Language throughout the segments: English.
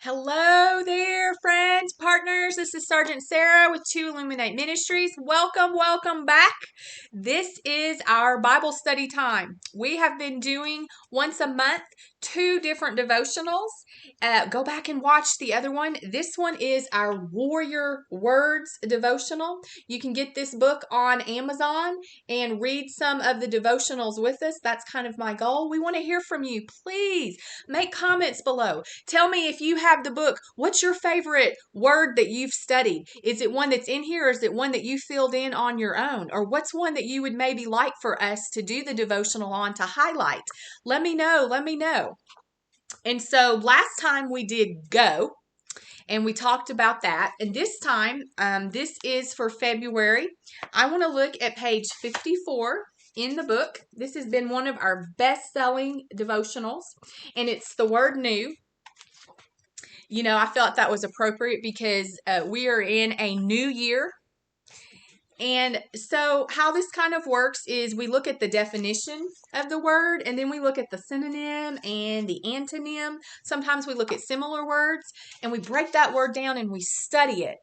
Hello there, friends, partners. This is Sergeant Sarah with Illuminate Ministries. Welcome back. This is our Bible study time. We have been doing once a month 2 different devotionals. Go back and watch the other one. This one is our Warrior Words devotional. You can get this book on Amazon and read some of the devotionals with us. That's kind of my goal. We want to hear from you. Please make comments below. Tell me if you have the book, what's your favorite word that you've studied? Is it one that's in here, or is it one that you filled in on your own? Or what's one that you would maybe like for us to do the devotional on to highlight? Let me know. And so last time we did go, and we talked about that. And this time, this is for February. I want to look at page 54 in the book. This has been one of our best-selling devotionals, and it's the word new. You know, I felt that was appropriate because we are in a new year. And so how this kind of works is we look at the definition of the word, and then we look at the synonym and the antonym. Sometimes we look at similar words, and we break that word down and we study it.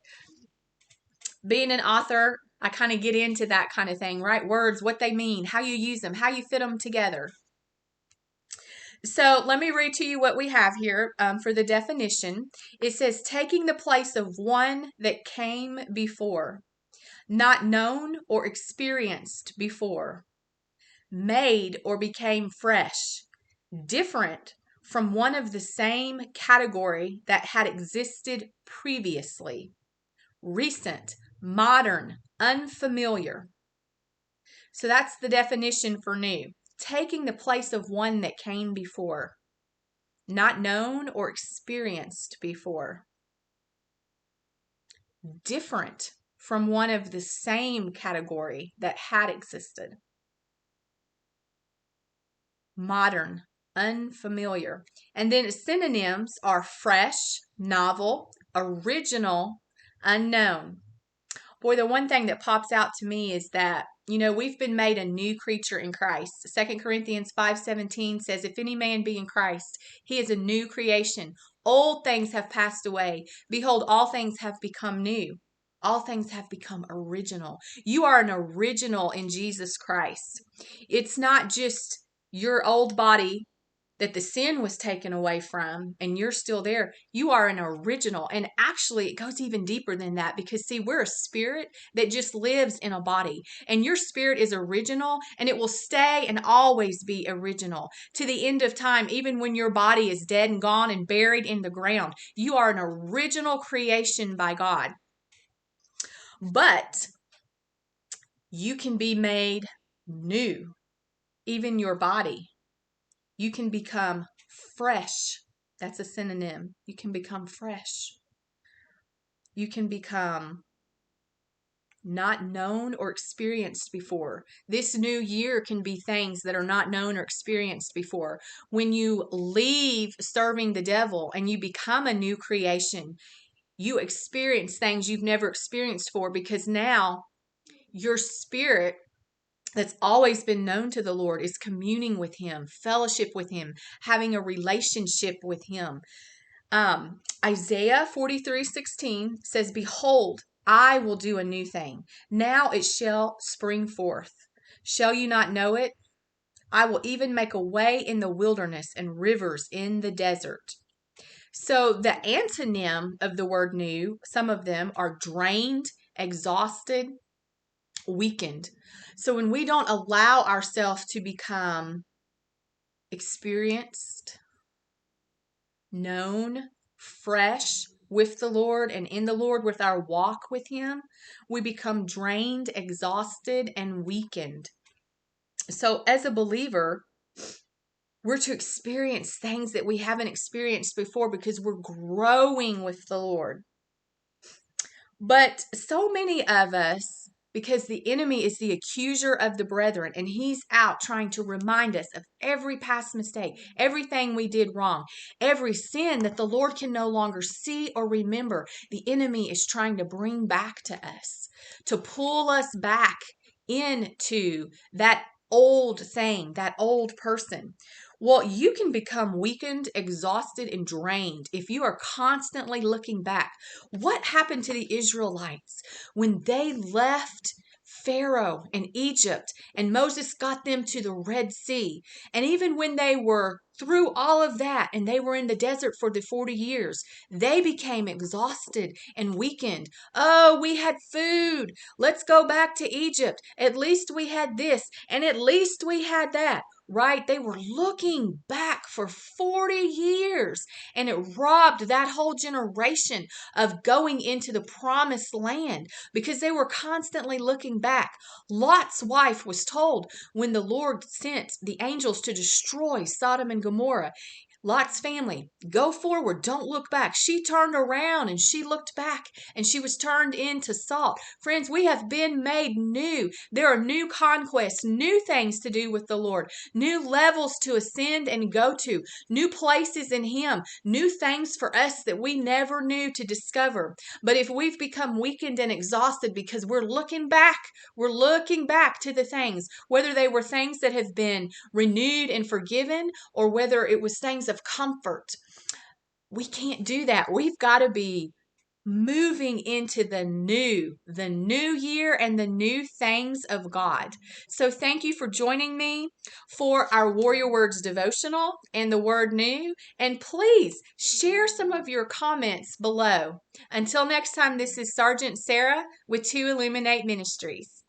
Being an author, I kind of get into that kind of thing, right? Words, what they mean, how you use them, how you fit them together. So let me read to you what we have here for the definition. It says, taking the place of one that came before, not known or experienced before, made or became fresh, different from one of the same category that had existed previously, recent, modern, unfamiliar. So that's the definition for new. Taking the place of one that came before, not known or experienced before, different from one of the same category that had existed, modern, unfamiliar. And then synonyms are fresh, novel, original, unknown. Boy, the one thing that pops out to me is that, you know, we've been made a new creature in Christ. 2 Corinthians 5:17 says, if any man be in Christ, he is a new creation. Old things have passed away. Behold, all things have become new. All things have become original. You are an original in Jesus Christ. It's not just your old body that the sin was taken away from and you're still there. You are an original. And actually, it goes even deeper than that because, see, we're a spirit that just lives in a body. And your spirit is original, and it will stay and always be original to the end of time. Even when your body is dead and gone and buried in the ground, you are an original creation by God. But you can be made new, even your body. You can become fresh. That's a synonym. You can become fresh. You can become not known or experienced before. This new year can be things that are not known or experienced before. When you leave serving the devil and you become a new creation, you experience things you've never experienced before, because now your spirit that's always been known to the Lord is communing with him, fellowship with him, having a relationship with him. Isaiah 43:16 says, behold, I will do a new thing. Now it shall spring forth. Shall you not know it? I will even make a way in the wilderness and rivers in the desert. So the antonym of the word new, some of them are drained, exhausted, weakened. So when we don't allow ourselves to become experienced, known, fresh with the Lord and in the Lord with our walk with him, we become drained, exhausted, and weakened. So as a believer, we're to experience things that we haven't experienced before because we're growing with the Lord. But so many of us, because the enemy is the accuser of the brethren, and he's out trying to remind us of every past mistake, everything we did wrong, every sin that the Lord can no longer see or remember. The enemy is trying to bring back to us, to pull us back into that old thing, that old person. Well, you can become weakened, exhausted, and drained if you are constantly looking back. What happened to the Israelites when they left Pharaoh and Egypt and Moses got them to the Red Sea? And even when they were through all of that and they were in the desert for the 40 years, they became exhausted and weakened. Oh, we had food. Let's go back to Egypt. At least we had this, and at least we had that. Right? They were looking back for 40 years, and it robbed that whole generation of going into the promised land because they were constantly looking back. Lot's wife was told when the Lord sent the angels to destroy Sodom and Gomorrah, Lot's family, go forward, don't look back. She turned around and she looked back and she was turned into salt. Friends, we have been made new. There are new conquests, new things to do with the Lord, new levels to ascend and go to, new places in Him, new things for us that we never knew to discover. But if we've become weakened and exhausted because we're looking back to the things, whether they were things that have been renewed and forgiven or whether it was things of comfort, we can't do that. We've got to be moving into the new year and the new things of God. So thank you for joining me for our Warrior Words devotional and the word new. And please share some of your comments below. Until next time, this is Sergeant Sarah with 2 Illuminate Ministries.